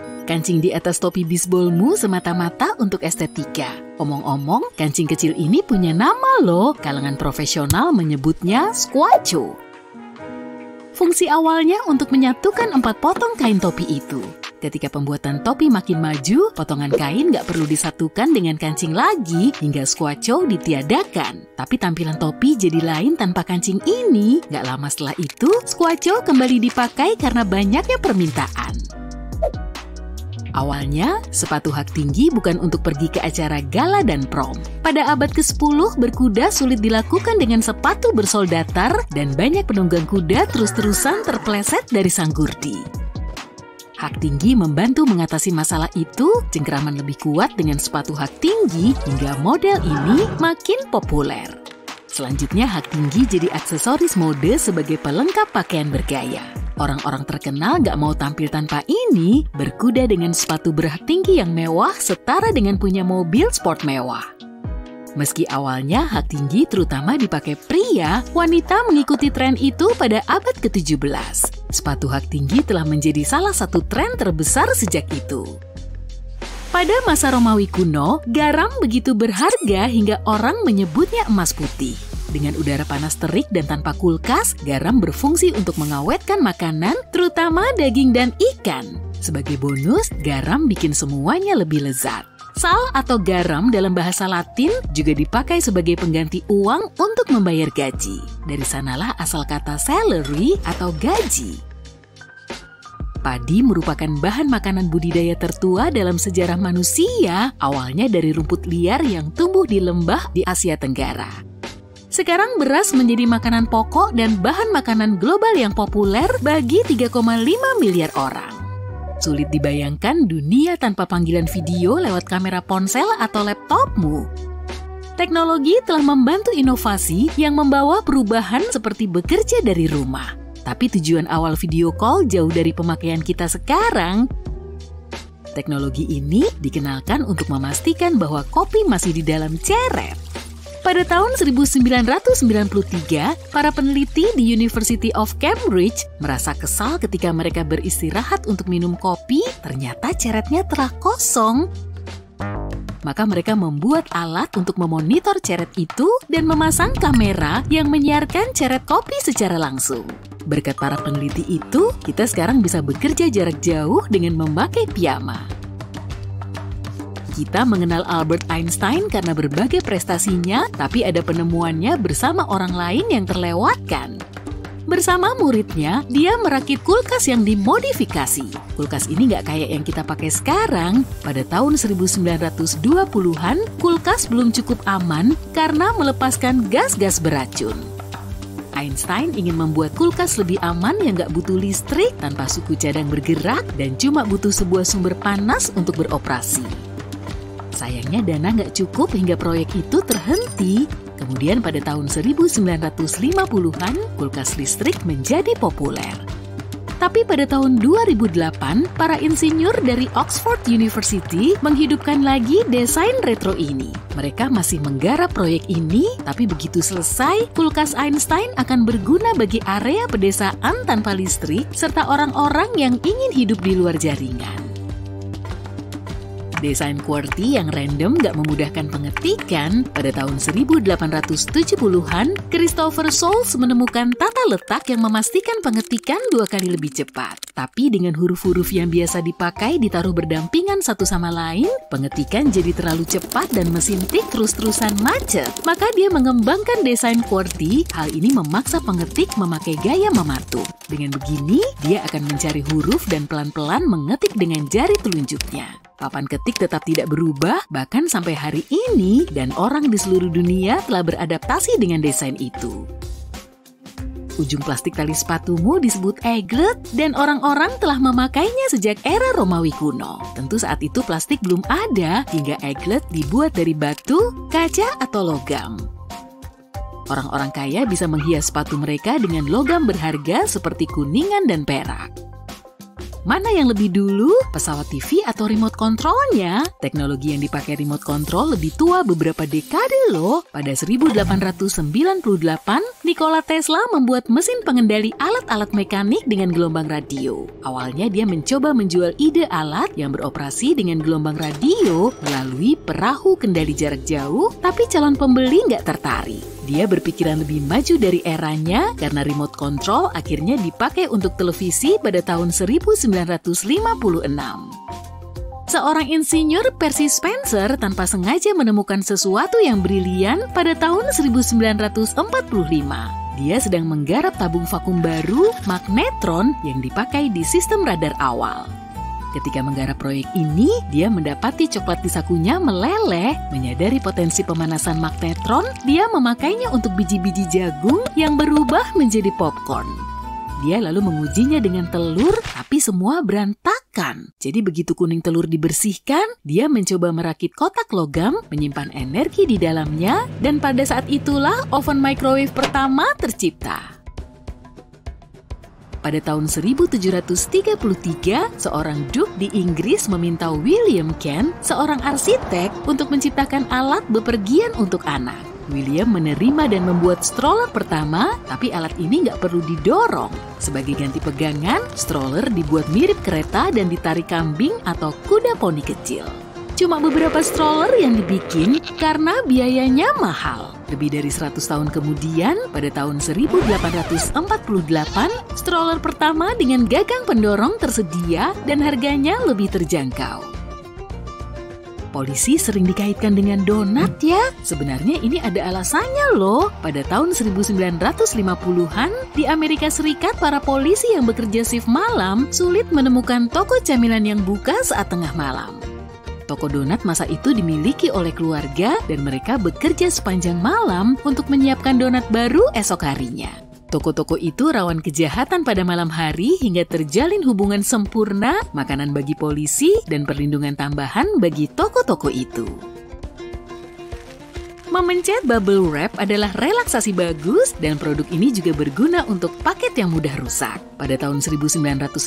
Kancing di atas topi bisbolmu semata-mata untuk estetika. Omong-omong, kancing kecil ini punya nama loh. Kalangan profesional menyebutnya squacho. Fungsi awalnya untuk menyatukan 4 potong kain topi itu. Ketika pembuatan topi makin maju, potongan kain nggak perlu disatukan dengan kancing lagi hingga squacho ditiadakan. Tapi tampilan topi jadi lain tanpa kancing ini. Nggak lama setelah itu, squacho kembali dipakai karena banyaknya permintaan. Awalnya, sepatu hak tinggi bukan untuk pergi ke acara gala dan prom. Pada abad ke-10, berkuda sulit dilakukan dengan sepatu bersol datar dan banyak penunggang kuda terus-terusan terpleset dari sanggurdi. Hak tinggi membantu mengatasi masalah itu, cengkeraman lebih kuat dengan sepatu hak tinggi hingga model ini makin populer. Selanjutnya, hak tinggi jadi aksesoris mode sebagai pelengkap pakaian bergaya. Orang-orang terkenal gak mau tampil tanpa ini, berkuda dengan sepatu berhak tinggi yang mewah setara dengan punya mobil sport mewah. Meski awalnya hak tinggi terutama dipakai pria, wanita mengikuti tren itu pada abad ke-17. Sepatu hak tinggi telah menjadi salah satu tren terbesar sejak itu. Pada masa Romawi kuno, garam begitu berharga hingga orang menyebutnya emas putih. Dengan udara panas terik dan tanpa kulkas, garam berfungsi untuk mengawetkan makanan, terutama daging dan ikan. Sebagai bonus, garam bikin semuanya lebih lezat. Sal atau garam dalam bahasa Latin juga dipakai sebagai pengganti uang untuk membayar gaji. Dari sanalah asal kata salary atau gaji. Padi merupakan bahan makanan budidaya tertua dalam sejarah manusia, awalnya dari rumput liar yang tumbuh di lembah di Asia Tenggara. Sekarang beras menjadi makanan pokok dan bahan makanan global yang populer bagi 3,5 miliar orang. Sulit dibayangkan dunia tanpa panggilan video lewat kamera ponsel atau laptopmu. Teknologi telah membantu inovasi yang membawa perubahan seperti bekerja dari rumah. Tapi tujuan awal video call jauh dari pemakaian kita sekarang. Teknologi ini dikenalkan untuk memastikan bahwa kopi masih di dalam ceret. Pada tahun 1993, para peneliti di University of Cambridge merasa kesal ketika mereka beristirahat untuk minum kopi, ternyata ceretnya telah kosong. Maka mereka membuat alat untuk memonitor ceret itu dan memasang kamera yang menyiarkan ceret kopi secara langsung. Berkat para peneliti itu, kita sekarang bisa bekerja jarak jauh dengan memakai piyama. Kita mengenal Albert Einstein karena berbagai prestasinya, tapi ada penemuannya bersama orang lain yang terlewatkan. Bersama muridnya, dia merakit kulkas yang dimodifikasi. Kulkas ini nggak kayak yang kita pakai sekarang. Pada tahun 1920-an, kulkas belum cukup aman karena melepaskan gas-gas beracun. Einstein ingin membuat kulkas lebih aman yang nggak butuh listrik, tanpa suku cadang bergerak, dan cuma butuh sebuah sumber panas untuk beroperasi. Sayangnya dana nggak cukup hingga proyek itu terhenti. Kemudian pada tahun 1950-an, kulkas listrik menjadi populer. Tapi pada tahun 2008, para insinyur dari Oxford University menghidupkan lagi desain retro ini. Mereka masih menggarap proyek ini, tapi begitu selesai, kulkas Einstein akan berguna bagi area pedesaan tanpa listrik, serta orang-orang yang ingin hidup di luar jaringan. Desain QWERTY yang random gak memudahkan pengetikan, pada tahun 1870-an, Christopher Soles menemukan tata letak yang memastikan pengetikan 2 kali lebih cepat. Tapi dengan huruf-huruf yang biasa dipakai ditaruh berdampingan satu sama lain, pengetikan jadi terlalu cepat dan mesin tik terus-terusan macet. Maka dia mengembangkan desain QWERTY, hal ini memaksa pengetik memakai gaya mematuk. Dengan begini, dia akan mencari huruf dan pelan-pelan mengetik dengan jari telunjuknya. Papan ketik tetap tidak berubah, bahkan sampai hari ini, dan orang di seluruh dunia telah beradaptasi dengan desain itu. Ujung plastik tali sepatumu disebut eaglet, dan orang-orang telah memakainya sejak era Romawi kuno. Tentu saat itu plastik belum ada, hingga eaglet dibuat dari batu, kaca, atau logam. Orang-orang kaya bisa menghias sepatu mereka dengan logam berharga seperti kuningan dan perak. Mana yang lebih dulu, pesawat TV atau remote controlnya? Teknologi yang dipakai remote control lebih tua beberapa dekade loh. Pada 1898, Nikola Tesla membuat mesin pengendali alat-alat mekanik dengan gelombang radio. Awalnya dia mencoba menjual ide alat yang beroperasi dengan gelombang radio melalui perahu kendali jarak jauh, tapi calon pembeli nggak tertarik. Dia berpikiran lebih maju dari eranya karena remote control akhirnya dipakai untuk televisi pada tahun 1956. Seorang insinyur Percy Spencer tanpa sengaja menemukan sesuatu yang brilian pada tahun 1945. Dia sedang menggarap tabung vakum baru, magnetron, yang dipakai di sistem radar awal. Ketika menggarap proyek ini, dia mendapati coklat di sakunya meleleh. Menyadari potensi pemanasan magnetron, dia memakainya untuk biji-biji jagung yang berubah menjadi popcorn. Dia lalu mengujinya dengan telur, tapi semua berantakan. Jadi begitu kuning telur dibersihkan, dia mencoba merakit kotak logam, menyimpan energi di dalamnya, dan pada saat itulah oven microwave pertama tercipta. Pada tahun 1733, seorang Duke di Inggris meminta William Kent, seorang arsitek, untuk menciptakan alat bepergian untuk anak. William menerima dan membuat stroller pertama, tapi alat ini nggak perlu didorong. Sebagai ganti pegangan, stroller dibuat mirip kereta dan ditarik kambing atau kuda poni kecil. Cuma beberapa stroller yang dibikin karena biayanya mahal. Lebih dari 100 tahun kemudian, pada tahun 1848, stroller pertama dengan gagang pendorong tersedia dan harganya lebih terjangkau. Polisi sering dikaitkan dengan donat ya. Sebenarnya ini ada alasannya loh. Pada tahun 1950-an, di Amerika Serikat para polisi yang bekerja shift malam sulit menemukan toko camilan yang buka saat tengah malam. Toko donat masa itu dimiliki oleh keluarga dan mereka bekerja sepanjang malam untuk menyiapkan donat baru esok harinya. Toko-toko itu rawan kejahatan pada malam hari hingga terjalin hubungan sempurna, makanan bagi polisi, dan perlindungan tambahan bagi toko-toko itu. Memencet bubble wrap adalah relaksasi bagus dan produk ini juga berguna untuk paket yang mudah rusak. Pada tahun 1957,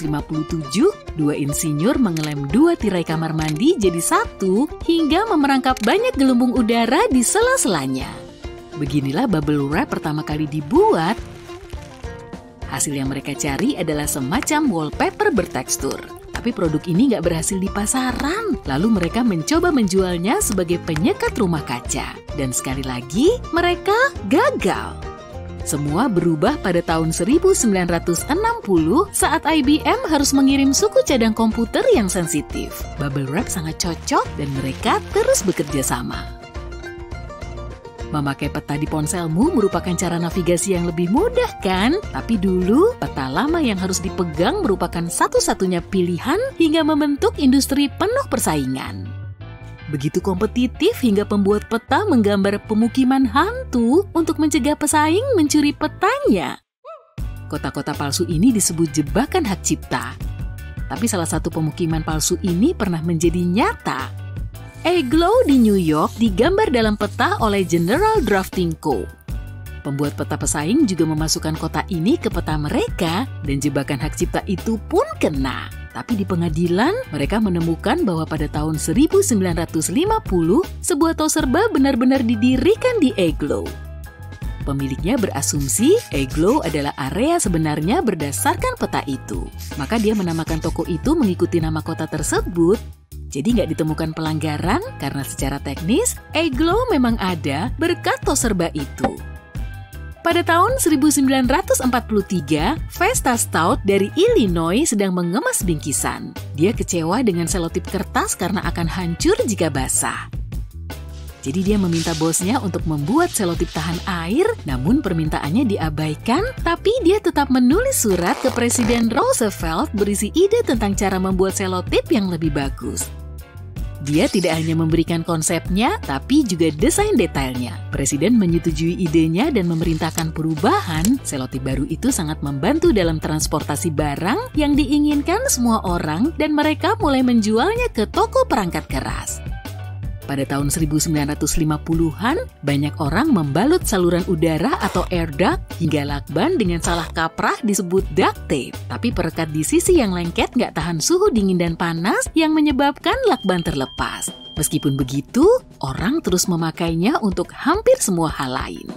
dua insinyur mengelem dua tirai kamar mandi jadi satu hingga memerangkap banyak gelembung udara di sela-selanya. Beginilah bubble wrap pertama kali dibuat. Hasil yang mereka cari adalah semacam wallpaper bertekstur. Tapi produk ini nggak berhasil di pasaran. Lalu mereka mencoba menjualnya sebagai penyekat rumah kaca. Dan sekali lagi, mereka gagal. Semua berubah pada tahun 1960 saat IBM harus mengirim suku cadang komputer yang sensitif. Bubble wrap sangat cocok dan mereka terus bekerja sama. Memakai peta di ponselmu merupakan cara navigasi yang lebih mudah kan? Tapi dulu, peta lama yang harus dipegang merupakan satu-satunya pilihan hingga membentuk industri penuh persaingan. Begitu kompetitif hingga pembuat peta menggambar pemukiman hantu untuk mencegah pesaing mencuri petanya. Kota-kota palsu ini disebut jebakan hak cipta. Tapi salah satu pemukiman palsu ini pernah menjadi nyata. Eglow di New York digambar dalam peta oleh General Drafting Co. Pembuat peta pesaing juga memasukkan kota ini ke peta mereka dan jebakan hak cipta itu pun kena. Tapi di pengadilan, mereka menemukan bahwa pada tahun 1950, sebuah toserba benar-benar didirikan di Eglow. Pemiliknya berasumsi Eglow adalah area sebenarnya berdasarkan peta itu. Maka dia menamakan toko itu mengikuti nama kota tersebut. Jadi nggak ditemukan pelanggaran karena secara teknis, Eglow memang ada berkat toserba itu. Pada tahun 1943, Vesta Stout dari Illinois sedang mengemas bingkisan. Dia kecewa dengan selotip kertas karena akan hancur jika basah. Jadi dia meminta bosnya untuk membuat selotip tahan air, namun permintaannya diabaikan, tapi dia tetap menulis surat ke Presiden Roosevelt berisi ide tentang cara membuat selotip yang lebih bagus. Dia tidak hanya memberikan konsepnya, tapi juga desain detailnya. Presiden menyetujui idenya dan memerintahkan perubahan. Selotip baru itu sangat membantu dalam transportasi barang yang diinginkan semua orang dan mereka mulai menjualnya ke toko perangkat keras. Pada tahun 1950-an, banyak orang membalut saluran udara atau air duct hingga lakban dengan salah kaprah disebut duct tape. Tapi perekat di sisi yang lengket nggak tahan suhu dingin dan panas yang menyebabkan lakban terlepas. Meskipun begitu, orang terus memakainya untuk hampir semua hal lain.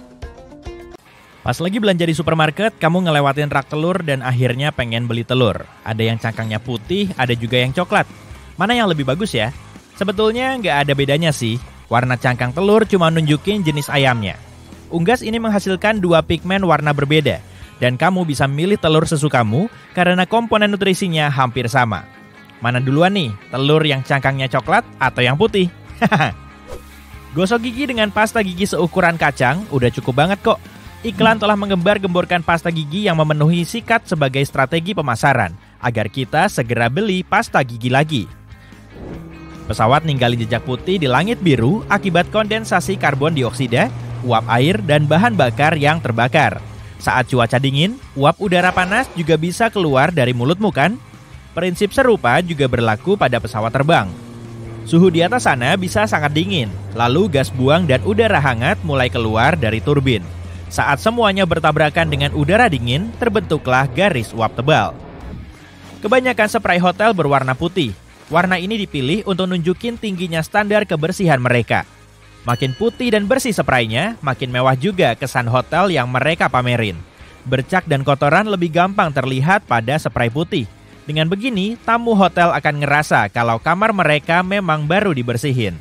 Pas lagi belanja di supermarket, kamu ngelewatin rak telur dan akhirnya pengen beli telur. Ada yang cangkangnya putih, ada juga yang coklat. Mana yang lebih bagus ya? Sebetulnya nggak ada bedanya sih. Warna cangkang telur cuma nunjukin jenis ayamnya. Unggas ini menghasilkan 2 pigmen warna berbeda. Dan kamu bisa milih telur sesukamu karena komponen nutrisinya hampir sama. Mana duluan nih, telur yang cangkangnya coklat atau yang putih? Gosok gigi dengan pasta gigi seukuran kacang udah cukup banget kok. Iklan telah menggembar-gemborkan pasta gigi yang memenuhi sikat sebagai strategi pemasaran, agar kita segera beli pasta gigi lagi. Pesawat ninggalin jejak putih di langit biru akibat kondensasi karbon dioksida, uap air, dan bahan bakar yang terbakar. Saat cuaca dingin, uap udara panas juga bisa keluar dari mulutmu kan? Prinsip serupa juga berlaku pada pesawat terbang. Suhu di atas sana bisa sangat dingin, lalu gas buang dan udara hangat mulai keluar dari turbin. Saat semuanya bertabrakan dengan udara dingin, terbentuklah garis uap tebal. Kebanyakan spray hotel berwarna putih. Warna ini dipilih untuk nunjukin tingginya standar kebersihan mereka. Makin putih dan bersih spraynya, makin mewah juga kesan hotel yang mereka pamerin. Bercak dan kotoran lebih gampang terlihat pada spray putih. Dengan begini, tamu hotel akan ngerasa kalau kamar mereka memang baru dibersihin.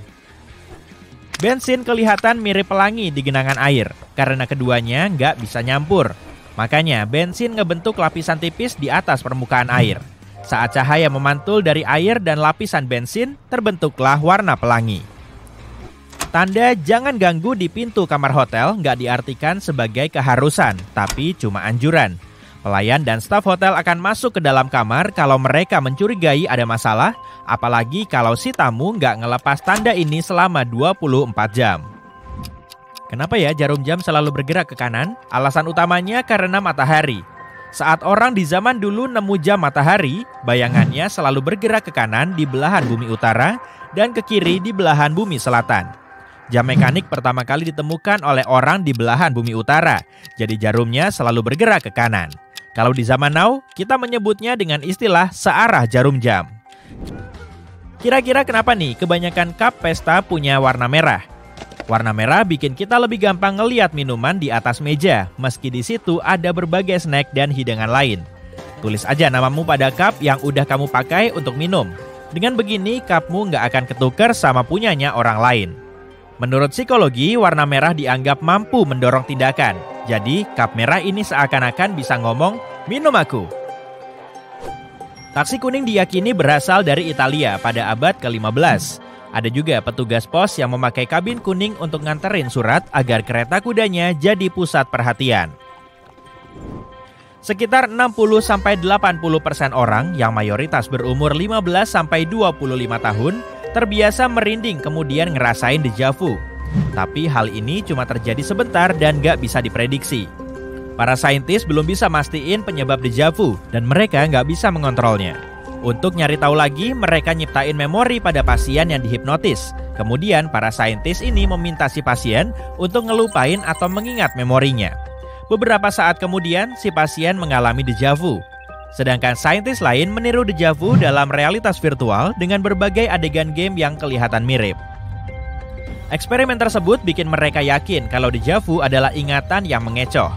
Bensin kelihatan mirip pelangi di genangan air, karena keduanya nggak bisa nyampur. Makanya bensin ngebentuk lapisan tipis di atas permukaan air. Saat cahaya memantul dari air dan lapisan bensin, terbentuklah warna pelangi. Tanda jangan ganggu di pintu kamar hotel nggak diartikan sebagai keharusan, tapi cuma anjuran. Pelayan dan staf hotel akan masuk ke dalam kamar kalau mereka mencurigai ada masalah, apalagi kalau si tamu nggak ngelepas tanda ini selama 24 jam. Kenapa ya jarum jam selalu bergerak ke kanan? Alasan utamanya karena matahari. Saat orang di zaman dulu nemu jam matahari, bayangannya selalu bergerak ke kanan di belahan bumi utara dan ke kiri di belahan bumi selatan. Jam mekanik pertama kali ditemukan oleh orang di belahan bumi utara, jadi jarumnya selalu bergerak ke kanan. Kalau di zaman now, kita menyebutnya dengan istilah searah jarum jam. Kira-kira kenapa nih kebanyakan cup pesta punya warna merah? Warna merah bikin kita lebih gampang ngeliat minuman di atas meja, meski di situ ada berbagai snack dan hidangan lain. Tulis aja namamu pada cup yang udah kamu pakai untuk minum. Dengan begini, cupmu nggak akan ketukar sama punyanya orang lain. Menurut psikologi, warna merah dianggap mampu mendorong tindakan. Jadi, cup merah ini seakan-akan bisa ngomong, minum aku. Taksi kuning diyakini berasal dari Italia pada abad ke-15. Ada juga petugas pos yang memakai kabin kuning untuk nganterin surat agar kereta kudanya jadi pusat perhatian. Sekitar 60-80% orang yang mayoritas berumur 15-25 tahun terbiasa merinding kemudian ngerasain deja vu. Tapi hal ini cuma terjadi sebentar dan gak bisa diprediksi. Para saintis belum bisa mastiin penyebab deja vu dan mereka gak bisa mengontrolnya. Untuk nyari tahu lagi, mereka nyiptain memori pada pasien yang dihipnotis. Kemudian para saintis ini meminta si pasien untuk ngelupain atau mengingat memorinya. Beberapa saat kemudian, si pasien mengalami deja vu. Sedangkan saintis lain meniru deja vu dalam realitas virtual dengan berbagai adegan game yang kelihatan mirip. Eksperimen tersebut bikin mereka yakin kalau deja vu adalah ingatan yang mengecoh.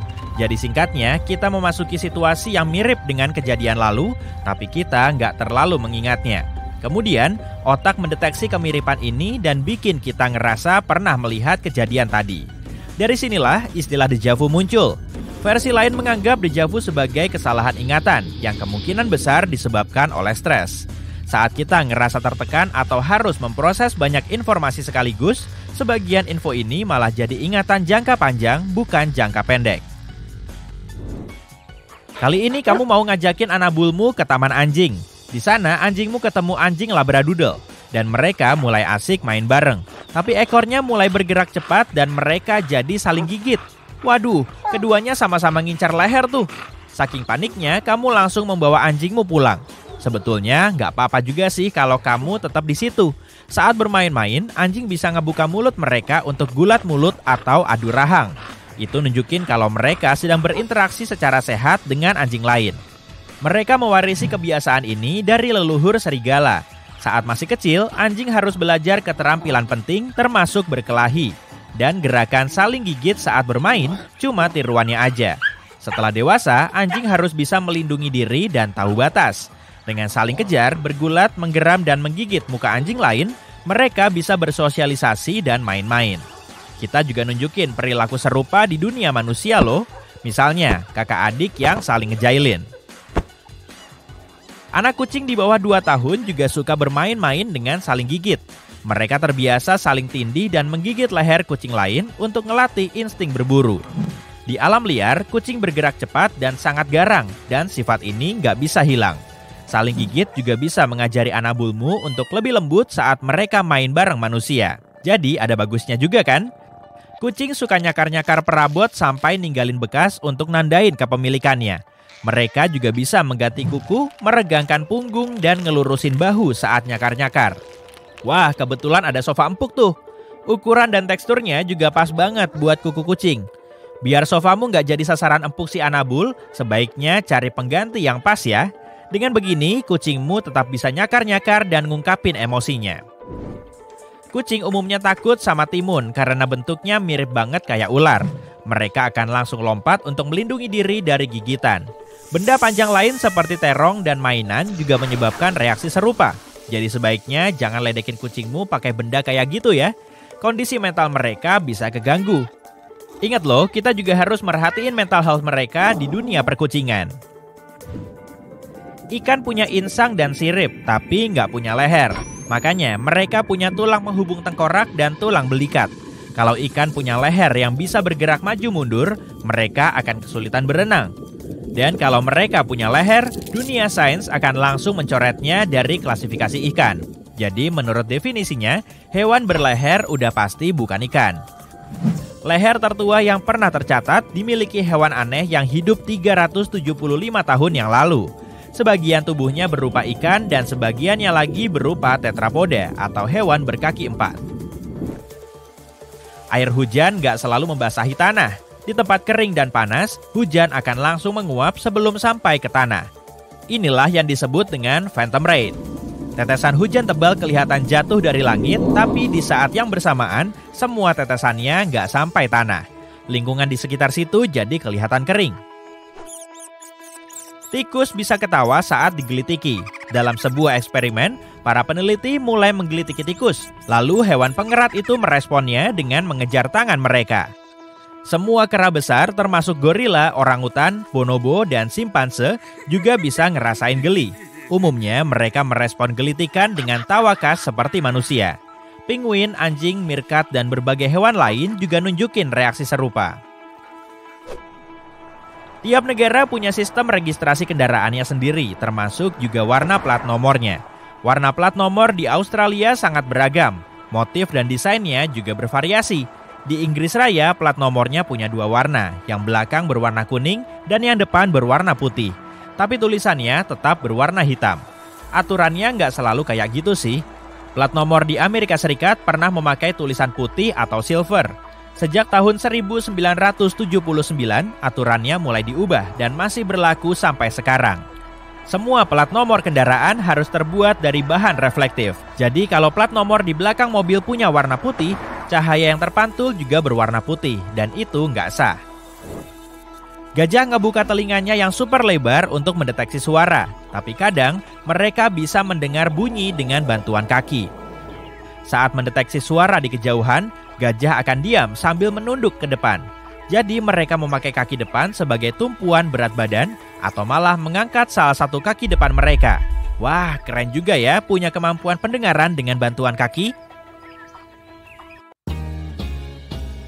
Jadi singkatnya, kita memasuki situasi yang mirip dengan kejadian lalu, tapi kita nggak terlalu mengingatnya. Kemudian, otak mendeteksi kemiripan ini dan bikin kita ngerasa pernah melihat kejadian tadi. Dari sinilah istilah deja vu muncul. Versi lain menganggap deja vu sebagai kesalahan ingatan yang kemungkinan besar disebabkan oleh stres. Saat kita ngerasa tertekan atau harus memproses banyak informasi sekaligus, sebagian info ini malah jadi ingatan jangka panjang, bukan jangka pendek. Kali ini kamu mau ngajakin anabulmu ke taman anjing. Di sana anjingmu ketemu anjing labradoodle dan mereka mulai asik main bareng. Tapi ekornya mulai bergerak cepat dan mereka jadi saling gigit. Waduh, keduanya sama-sama ngincar leher tuh. Saking paniknya, kamu langsung membawa anjingmu pulang. Sebetulnya nggak apa-apa juga sih kalau kamu tetap di situ. Saat bermain-main, anjing bisa ngebuka mulut mereka untuk gulat mulut atau adu rahang. Itu nunjukin kalau mereka sedang berinteraksi secara sehat dengan anjing lain. Mereka mewarisi kebiasaan ini dari leluhur serigala. Saat masih kecil, anjing harus belajar keterampilan penting termasuk berkelahi. Dan gerakan saling gigit saat bermain cuma tiruannya aja. Setelah dewasa, anjing harus bisa melindungi diri dan tahu batas. Dengan saling kejar, bergulat, menggeram, dan menggigit muka anjing lain, mereka bisa bersosialisasi dan main-main. Kita juga nunjukin perilaku serupa di dunia manusia loh. Misalnya, kakak adik yang saling ngejailin. Anak kucing di bawah 2 tahun juga suka bermain-main dengan saling gigit. Mereka terbiasa saling tindih dan menggigit leher kucing lain untuk ngelatih insting berburu. Di alam liar, kucing bergerak cepat dan sangat garang, dan sifat ini nggak bisa hilang. Saling gigit juga bisa mengajari anak bulmu untuk lebih lembut saat mereka main bareng manusia. Jadi ada bagusnya juga kan? Kucing suka nyakar-nyakar perabot sampai ninggalin bekas untuk nandain kepemilikannya. Mereka juga bisa mengganti kuku, meregangkan punggung, dan ngelurusin bahu saat nyakar-nyakar. Wah, kebetulan ada sofa empuk tuh. Ukuran dan teksturnya juga pas banget buat kuku kucing. Biar sofamu nggak jadi sasaran empuk si Anabul, sebaiknya cari pengganti yang pas ya. Dengan begini, kucingmu tetap bisa nyakar-nyakar dan ngungkapin emosinya. Kucing umumnya takut sama timun karena bentuknya mirip banget kayak ular. Mereka akan langsung lompat untuk melindungi diri dari gigitan. Benda panjang lain seperti terong dan mainan juga menyebabkan reaksi serupa. Jadi sebaiknya jangan ledekin kucingmu pakai benda kayak gitu ya. Kondisi mental mereka bisa keganggu. Ingat loh, kita juga harus merhatiin mental health mereka di dunia perkucingan. Ikan punya insang dan sirip, tapi nggak punya leher. Makanya mereka punya tulang penghubung tengkorak dan tulang belikat. Kalau ikan punya leher yang bisa bergerak maju mundur, mereka akan kesulitan berenang. Dan kalau mereka punya leher, dunia sains akan langsung mencoretnya dari klasifikasi ikan. Jadi menurut definisinya, hewan berleher udah pasti bukan ikan. Leher tertua yang pernah tercatat dimiliki hewan aneh yang hidup 375 tahun yang lalu. Sebagian tubuhnya berupa ikan dan sebagiannya lagi berupa tetrapoda atau hewan berkaki 4. Air hujan nggak selalu membasahi tanah. Di tempat kering dan panas, hujan akan langsung menguap sebelum sampai ke tanah. Inilah yang disebut dengan phantom rain. Tetesan hujan tebal kelihatan jatuh dari langit, tapi di saat yang bersamaan, semua tetesannya nggak sampai tanah. Lingkungan di sekitar situ jadi kelihatan kering. Tikus bisa ketawa saat digelitiki. Dalam sebuah eksperimen, para peneliti mulai menggelitiki tikus. Lalu hewan pengerat itu meresponnya dengan mengejar tangan mereka. Semua kera besar termasuk gorila, orangutan, bonobo, dan simpanse juga bisa ngerasain geli. Umumnya mereka merespon gelitikan dengan tawa khas seperti manusia. Penguin, anjing, meerkat, dan berbagai hewan lain juga nunjukin reaksi serupa. Tiap negara punya sistem registrasi kendaraannya sendiri, termasuk juga warna plat nomornya. Warna plat nomor di Australia sangat beragam. Motif dan desainnya juga bervariasi. Di Inggris Raya, plat nomornya punya 2 warna, yang belakang berwarna kuning dan yang depan berwarna putih. Tapi tulisannya tetap berwarna hitam. Aturannya nggak selalu kayak gitu sih. Plat nomor di Amerika Serikat pernah memakai tulisan putih atau silver. Sejak tahun 1979, aturannya mulai diubah dan masih berlaku sampai sekarang. Semua plat nomor kendaraan harus terbuat dari bahan reflektif. Jadi kalau plat nomor di belakang mobil punya warna putih, cahaya yang terpantul juga berwarna putih, dan itu nggak sah. Gajah ngebuka telinganya yang super lebar untuk mendeteksi suara, tapi kadang mereka bisa mendengar bunyi dengan bantuan kaki. Saat mendeteksi suara di kejauhan, gajah akan diam sambil menunduk ke depan. Jadi mereka memakai kaki depan sebagai tumpuan berat badan atau malah mengangkat salah satu kaki depan mereka. Wah, keren juga ya punya kemampuan pendengaran dengan bantuan kaki.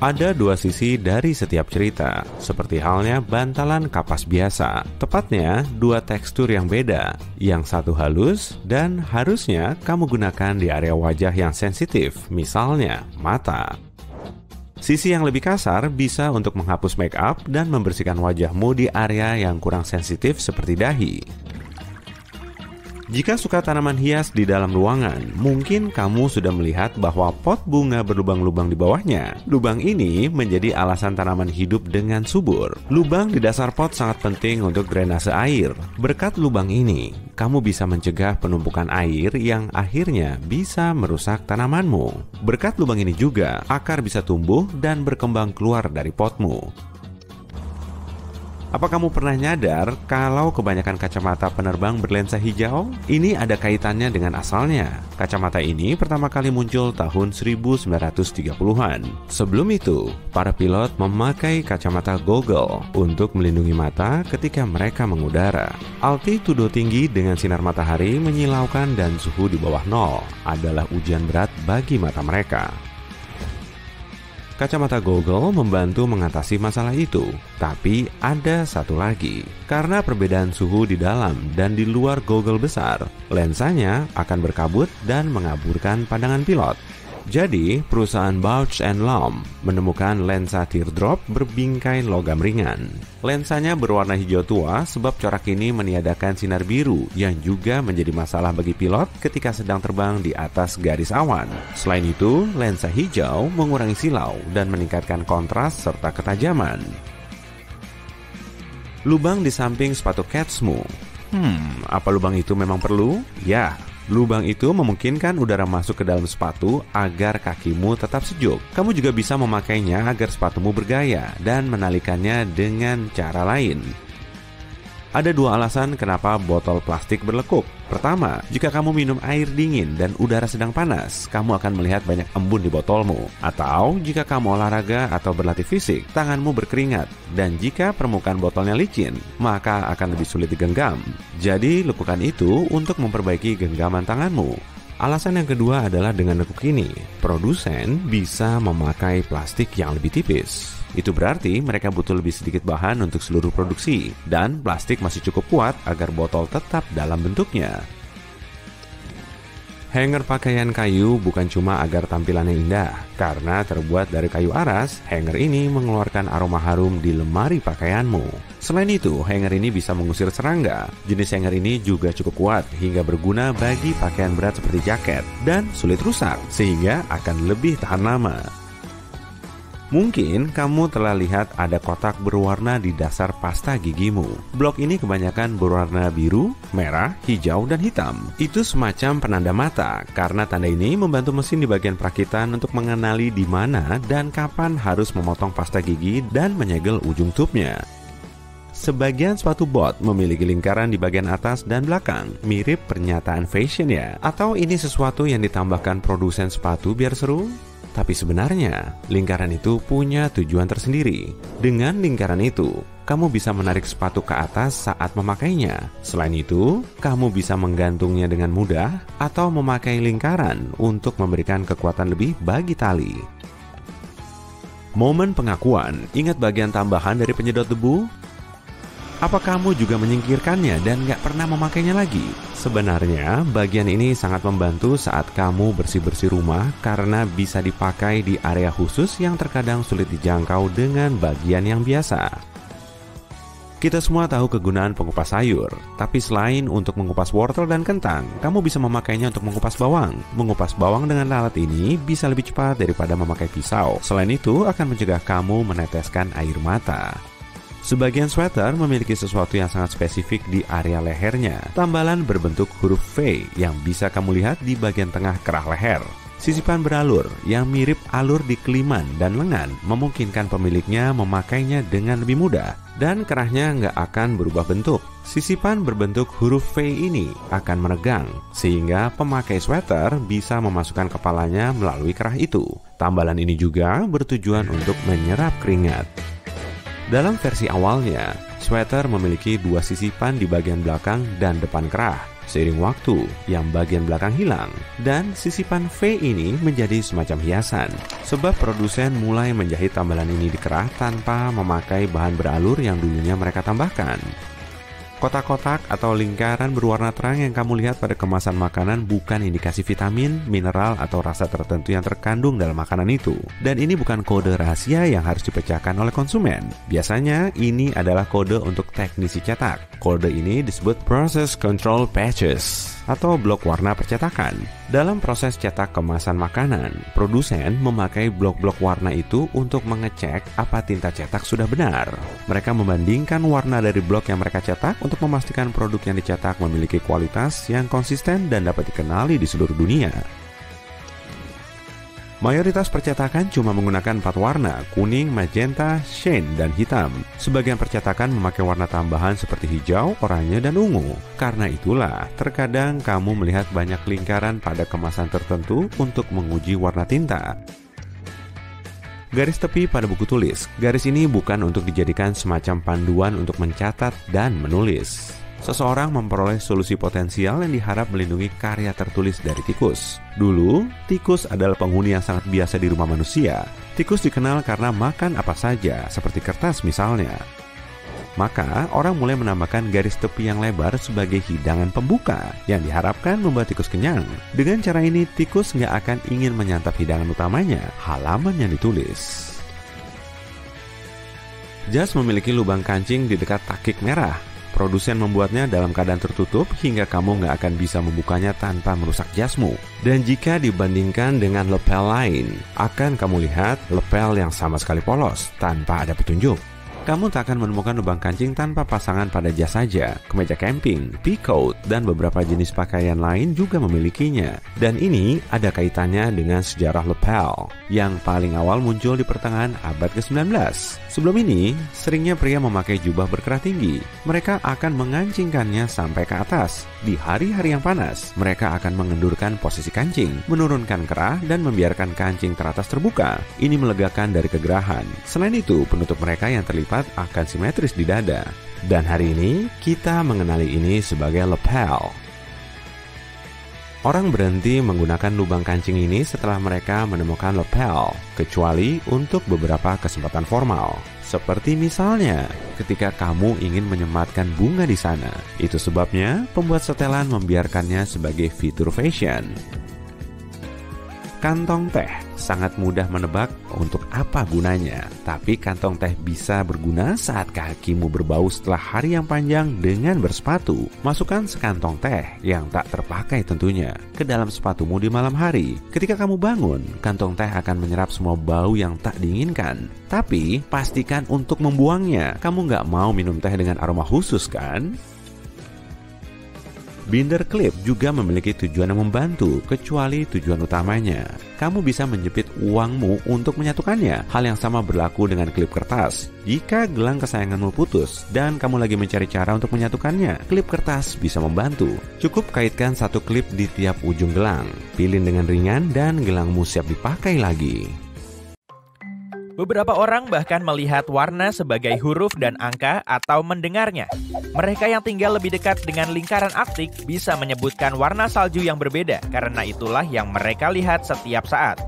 Ada 2 sisi dari setiap cerita, seperti halnya bantalan kapas biasa. Tepatnya 2 tekstur yang beda, yang satu halus dan harusnya kamu gunakan di area wajah yang sensitif, misalnya mata. Sisi yang lebih kasar bisa untuk menghapus make up dan membersihkan wajahmu di area yang kurang sensitif seperti dahi. Jika suka tanaman hias di dalam ruangan, mungkin kamu sudah melihat bahwa pot bunga berlubang-lubang di bawahnya. Lubang ini menjadi alasan tanaman hidup dengan subur. Lubang di dasar pot sangat penting untuk drainase air. Berkat lubang ini, kamu bisa mencegah penumpukan air yang akhirnya bisa merusak tanamanmu. Berkat lubang ini juga, akar bisa tumbuh dan berkembang keluar dari potmu. Apa kamu pernah nyadar kalau kebanyakan kacamata penerbang berlensa hijau? Ini ada kaitannya dengan asalnya. Kacamata ini pertama kali muncul tahun 1930-an. Sebelum itu, para pilot memakai kacamata goggle untuk melindungi mata ketika mereka mengudara. Altitudo tinggi dengan sinar matahari menyilaukan dan suhu di bawah nol adalah ujian berat bagi mata mereka. Kacamata goggle membantu mengatasi masalah itu, tapi ada satu lagi. Karena perbedaan suhu di dalam dan di luar goggle besar, lensanya akan berkabut dan mengaburkan pandangan pilot. Jadi, perusahaan Bausch & Lomb menemukan lensa teardrop berbingkai logam ringan. Lensanya berwarna hijau tua sebab corak ini meniadakan sinar biru yang juga menjadi masalah bagi pilot ketika sedang terbang di atas garis awan. Selain itu, lensa hijau mengurangi silau dan meningkatkan kontras serta ketajaman. Lubang di samping sepatu ketsmu. Apa lubang itu memang perlu? Ya. Lubang itu memungkinkan udara masuk ke dalam sepatu agar kakimu tetap sejuk. Kamu juga bisa memakainya agar sepatumu bergaya dan menalikannya dengan cara lain. Ada dua alasan kenapa botol plastik berlekuk. Pertama, jika kamu minum air dingin dan udara sedang panas, kamu akan melihat banyak embun di botolmu. Atau jika kamu olahraga atau berlatih fisik, tanganmu berkeringat. Dan jika permukaan botolnya licin, maka akan lebih sulit digenggam. Jadi, lekukan itu untuk memperbaiki genggaman tanganmu. Alasan yang kedua adalah dengan lekuk ini, produsen bisa memakai plastik yang lebih tipis. Itu berarti mereka butuh lebih sedikit bahan untuk seluruh produksi, dan plastik masih cukup kuat agar botol tetap dalam bentuknya. Hanger pakaian kayu bukan cuma agar tampilannya indah. Karena terbuat dari kayu aras, hanger ini mengeluarkan aroma harum di lemari pakaianmu. Selain itu, hanger ini bisa mengusir serangga. Jenis hanger ini juga cukup kuat hingga berguna bagi pakaian berat seperti jaket dan sulit rusak, sehingga akan lebih tahan lama. Mungkin kamu telah lihat ada kotak berwarna di dasar pasta gigimu. Blok ini kebanyakan berwarna biru, merah, hijau, dan hitam. Itu semacam penanda mata, karena tanda ini membantu mesin di bagian perakitan untuk mengenali di mana dan kapan harus memotong pasta gigi dan menyegel ujung tubnya. Sebagian sepatu bot memiliki lingkaran di bagian atas dan belakang, mirip pernyataan fashion ya. Atau ini sesuatu yang ditambahkan produsen sepatu biar seru? Tapi sebenarnya, lingkaran itu punya tujuan tersendiri. Dengan lingkaran itu, kamu bisa menarik sepatu ke atas saat memakainya. Selain itu, kamu bisa menggantungnya dengan mudah atau memakai lingkaran untuk memberikan kekuatan lebih bagi tali. Momen pengakuan, ingat bagian tambahan dari penyedot debu? Apa kamu juga menyingkirkannya dan nggak pernah memakainya lagi? Sebenarnya, bagian ini sangat membantu saat kamu bersih-bersih rumah karena bisa dipakai di area khusus yang terkadang sulit dijangkau dengan bagian yang biasa. Kita semua tahu kegunaan pengupas sayur, tapi selain untuk mengupas wortel dan kentang, kamu bisa memakainya untuk mengupas bawang. Mengupas bawang dengan alat ini bisa lebih cepat daripada memakai pisau. Selain itu, akan mencegah kamu meneteskan air mata. Sebagian sweater memiliki sesuatu yang sangat spesifik di area lehernya. Tambalan berbentuk huruf V yang bisa kamu lihat di bagian tengah kerah leher. Sisipan beralur yang mirip alur di keliman dan lengan memungkinkan pemiliknya memakainya dengan lebih mudah. Dan kerahnya nggak akan berubah bentuk. Sisipan berbentuk huruf V ini akan menegang, sehingga pemakai sweater bisa memasukkan kepalanya melalui kerah itu. Tambalan ini juga bertujuan untuk menyerap keringat. Dalam versi awalnya, sweater memiliki dua sisipan di bagian belakang dan depan kerah. Seiring waktu, yang bagian belakang hilang, dan sisipan V ini menjadi semacam hiasan. Sebab produsen mulai menjahit tambalan ini di kerah tanpa memakai bahan beralur yang dulunya mereka tambahkan. Kotak-kotak atau lingkaran berwarna terang yang kamu lihat pada kemasan makanan bukan indikasi vitamin, mineral, atau rasa tertentu yang terkandung dalam makanan itu. Dan ini bukan kode rahasia yang harus dipecahkan oleh konsumen. Biasanya ini adalah kode untuk teknisi cetak. Kode ini disebut Process Control Patches. atau blok warna percetakan. Dalam proses cetak kemasan makanan, produsen memakai blok-blok warna itu untuk mengecek apa tinta cetak sudah benar. Mereka membandingkan warna dari blok yang mereka cetak untuk memastikan produk yang dicetak memiliki kualitas yang konsisten dan dapat dikenali di seluruh dunia. Mayoritas percetakan cuma menggunakan 4 warna, kuning, magenta, shane, dan hitam. Sebagian percetakan memakai warna tambahan seperti hijau, oranye, dan ungu. Karena itulah, terkadang kamu melihat banyak lingkaran pada kemasan tertentu untuk menguji warna tinta. Garis tepi pada buku tulis. Garis ini bukan untuk dijadikan semacam panduan untuk mencatat dan menulis. Seseorang memperoleh solusi potensial yang diharap melindungi karya tertulis dari tikus. Dulu, tikus adalah penghuni yang sangat biasa di rumah manusia. Tikus dikenal karena makan apa saja, seperti kertas misalnya. Maka, orang mulai menambahkan garis tepi yang lebar sebagai hidangan pembuka yang diharapkan membuat tikus kenyang. Dengan cara ini, tikus nggak akan ingin menyantap hidangan utamanya, halaman yang ditulis. Jas memiliki lubang kancing di dekat takik merah. Produsen membuatnya dalam keadaan tertutup hingga kamu nggak akan bisa membukanya tanpa merusak jasmu. Dan jika dibandingkan dengan lepel lain, akan kamu lihat lepel yang sama sekali polos, tanpa ada petunjuk. Kamu tak akan menemukan lubang kancing tanpa pasangan pada jas saja. Kemeja camping, peacoat, dan beberapa jenis pakaian lain juga memilikinya. Dan ini ada kaitannya dengan sejarah lepel, yang paling awal muncul di pertengahan abad ke-19. Sebelum ini, seringnya pria memakai jubah berkerah tinggi. Mereka akan mengancingkannya sampai ke atas. Di hari-hari yang panas, mereka akan mengendurkan posisi kancing, menurunkan kerah, dan membiarkan kancing teratas terbuka. Ini melegakan dari kegerahan. Selain itu, penutup mereka yang terlipat akan simetris di dada. Dan hari ini, kita mengenali ini sebagai lepel. Orang berhenti menggunakan lubang kancing ini setelah mereka menemukan lepel, kecuali untuk beberapa kesempatan formal. Seperti misalnya, ketika kamu ingin menyematkan bunga di sana. Itu sebabnya pembuat setelan membiarkannya sebagai fitur fashion. Kantong teh sangat mudah menebak untuk apa gunanya, tapi kantong teh bisa berguna saat kakimu berbau setelah hari yang panjang dengan bersepatu. Masukkan sekantong teh yang tak terpakai tentunya ke dalam sepatumu di malam hari. Ketika kamu bangun, kantong teh akan menyerap semua bau yang tak diinginkan. Tapi pastikan untuk membuangnya. Kamu nggak mau minum teh dengan aroma khusus kan? Binder klip juga memiliki tujuan yang membantu, kecuali tujuan utamanya. Kamu bisa menjepit uangmu untuk menyatukannya. Hal yang sama berlaku dengan klip kertas. Jika gelang kesayanganmu putus dan kamu lagi mencari cara untuk menyatukannya, klip kertas bisa membantu. Cukup kaitkan satu klip di tiap ujung gelang. Pilin dengan ringan dan gelangmu siap dipakai lagi. Beberapa orang bahkan melihat warna sebagai huruf dan angka atau mendengarnya. Mereka yang tinggal lebih dekat dengan lingkaran Arktik bisa menyebutkan warna salju yang berbeda karena itulah yang mereka lihat setiap saat.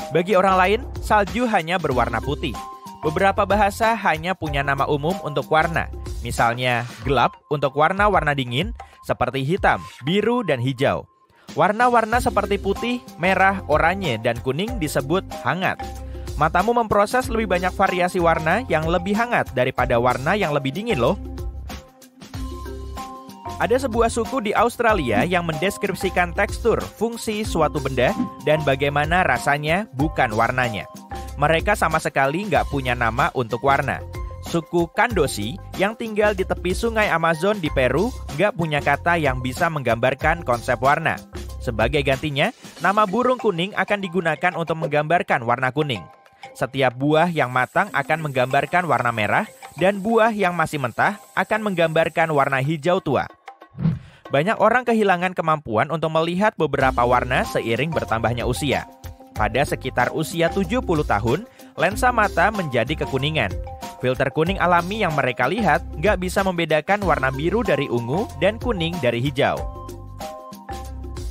Bagi orang lain, salju hanya berwarna putih. Beberapa bahasa hanya punya nama umum untuk warna. Misalnya, gelap untuk warna-warna dingin seperti hitam, biru, dan hijau. Warna-warna seperti putih, merah, oranye, dan kuning disebut hangat. Matamu memproses lebih banyak variasi warna yang lebih hangat daripada warna yang lebih dingin loh. Ada sebuah suku di Australia yang mendeskripsikan tekstur, fungsi suatu benda, dan bagaimana rasanya, bukan warnanya. Mereka sama sekali nggak punya nama untuk warna. Suku Kandosi yang tinggal di tepi sungai Amazon di Peru nggak punya kata yang bisa menggambarkan konsep warna. Sebagai gantinya, nama burung kuning akan digunakan untuk menggambarkan warna kuning. Setiap buah yang matang akan menggambarkan warna merah, dan buah yang masih mentah akan menggambarkan warna hijau tua. Banyak orang kehilangan kemampuan untuk melihat beberapa warna seiring bertambahnya usia. Pada sekitar usia 70 tahun, lensa mata menjadi kekuningan. Filter kuning alami yang mereka lihat nggak bisa membedakan warna biru dari ungu dan kuning dari hijau.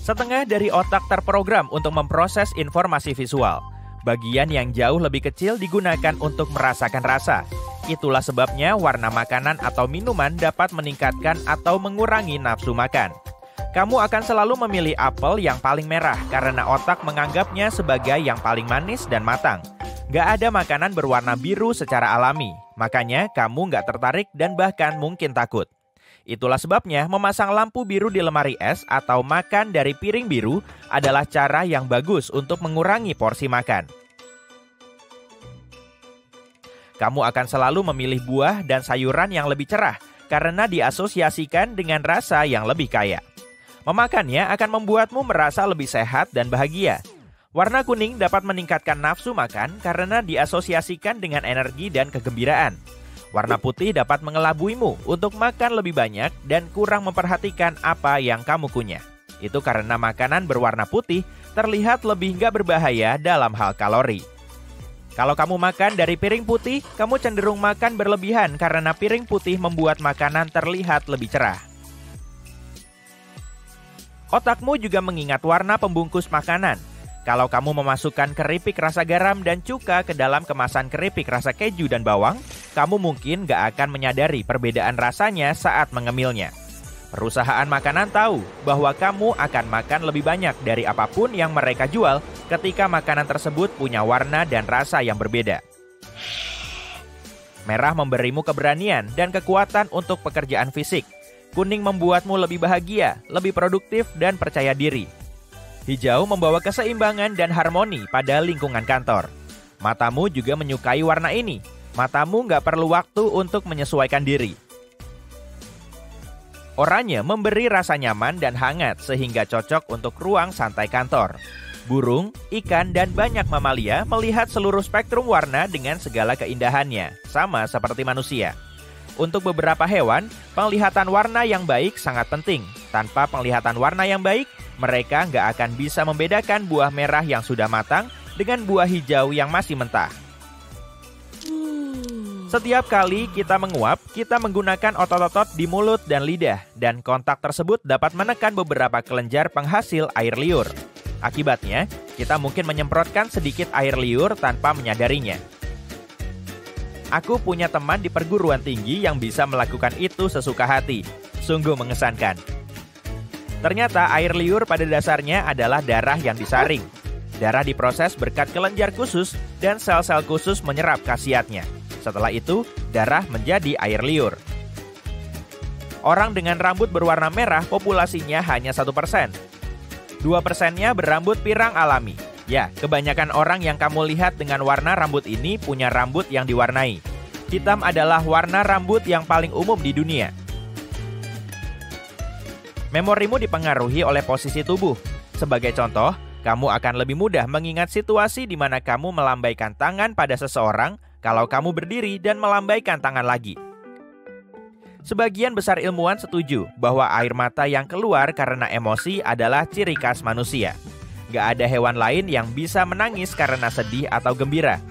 Setengah dari otak terprogram untuk memproses informasi visual. Bagian yang jauh lebih kecil digunakan untuk merasakan rasa. Itulah sebabnya warna makanan atau minuman dapat meningkatkan atau mengurangi nafsu makan. Kamu akan selalu memilih apel yang paling merah karena otak menganggapnya sebagai yang paling manis dan matang. Gak ada makanan berwarna biru secara alami, makanya kamu gak tertarik dan bahkan mungkin takut. Itulah sebabnya memasang lampu biru di lemari es atau makan dari piring biru adalah cara yang bagus untuk mengurangi porsi makan. Kamu akan selalu memilih buah dan sayuran yang lebih cerah karena diasosiasikan dengan rasa yang lebih kaya. Memakannya akan membuatmu merasa lebih sehat dan bahagia. Warna kuning dapat meningkatkan nafsu makan karena diasosiasikan dengan energi dan kegembiraan. Warna putih dapat mengelabuimu untuk makan lebih banyak dan kurang memperhatikan apa yang kamu kunyah. Itu karena makanan berwarna putih terlihat lebih nggak berbahaya dalam hal kalori. Kalau kamu makan dari piring putih, kamu cenderung makan berlebihan karena piring putih membuat makanan terlihat lebih cerah. Otakmu juga mengingat warna pembungkus makanan. Kalau kamu memasukkan keripik rasa garam dan cuka ke dalam kemasan keripik rasa keju dan bawang, kamu mungkin gak akan menyadari perbedaan rasanya saat mengemilnya. Perusahaan makanan tahu bahwa kamu akan makan lebih banyak dari apapun yang mereka jual ketika makanan tersebut punya warna dan rasa yang berbeda. Merah memberimu keberanian dan kekuatan untuk pekerjaan fisik. Kuning membuatmu lebih bahagia, lebih produktif, dan percaya diri. Hijau membawa keseimbangan dan harmoni pada lingkungan kantor. Matamu juga menyukai warna ini. Matamu nggak perlu waktu untuk menyesuaikan diri. Oranye memberi rasa nyaman dan hangat sehingga cocok untuk ruang santai kantor. Burung, ikan, dan banyak mamalia melihat seluruh spektrum warna dengan segala keindahannya, sama seperti manusia. Untuk beberapa hewan, penglihatan warna yang baik sangat penting. Tanpa penglihatan warna yang baik, mereka nggak akan bisa membedakan buah merah yang sudah matang dengan buah hijau yang masih mentah. Setiap kali kita menguap, kita menggunakan otot-otot di mulut dan lidah, dan kontak tersebut dapat menekan beberapa kelenjar penghasil air liur. Akibatnya, kita mungkin menyemprotkan sedikit air liur tanpa menyadarinya. Aku punya teman di perguruan tinggi yang bisa melakukan itu sesuka hati. Sungguh mengesankan. Ternyata air liur pada dasarnya adalah darah yang disaring. Darah diproses berkat kelenjar khusus dan sel-sel khusus menyerap khasiatnya. Setelah itu, darah menjadi air liur. Orang dengan rambut berwarna merah populasinya hanya 1%. 2%-nya berambut pirang alami. Ya, kebanyakan orang yang kamu lihat dengan warna rambut ini punya rambut yang diwarnai. Hitam adalah warna rambut yang paling umum di dunia. Memorimu dipengaruhi oleh posisi tubuh. Sebagai contoh, kamu akan lebih mudah mengingat situasi di mana kamu melambaikan tangan pada seseorang kalau kamu berdiri dan melambaikan tangan lagi. Sebagian besar ilmuwan setuju bahwa air mata yang keluar karena emosi adalah ciri khas manusia. Gak ada hewan lain yang bisa menangis karena sedih atau gembira.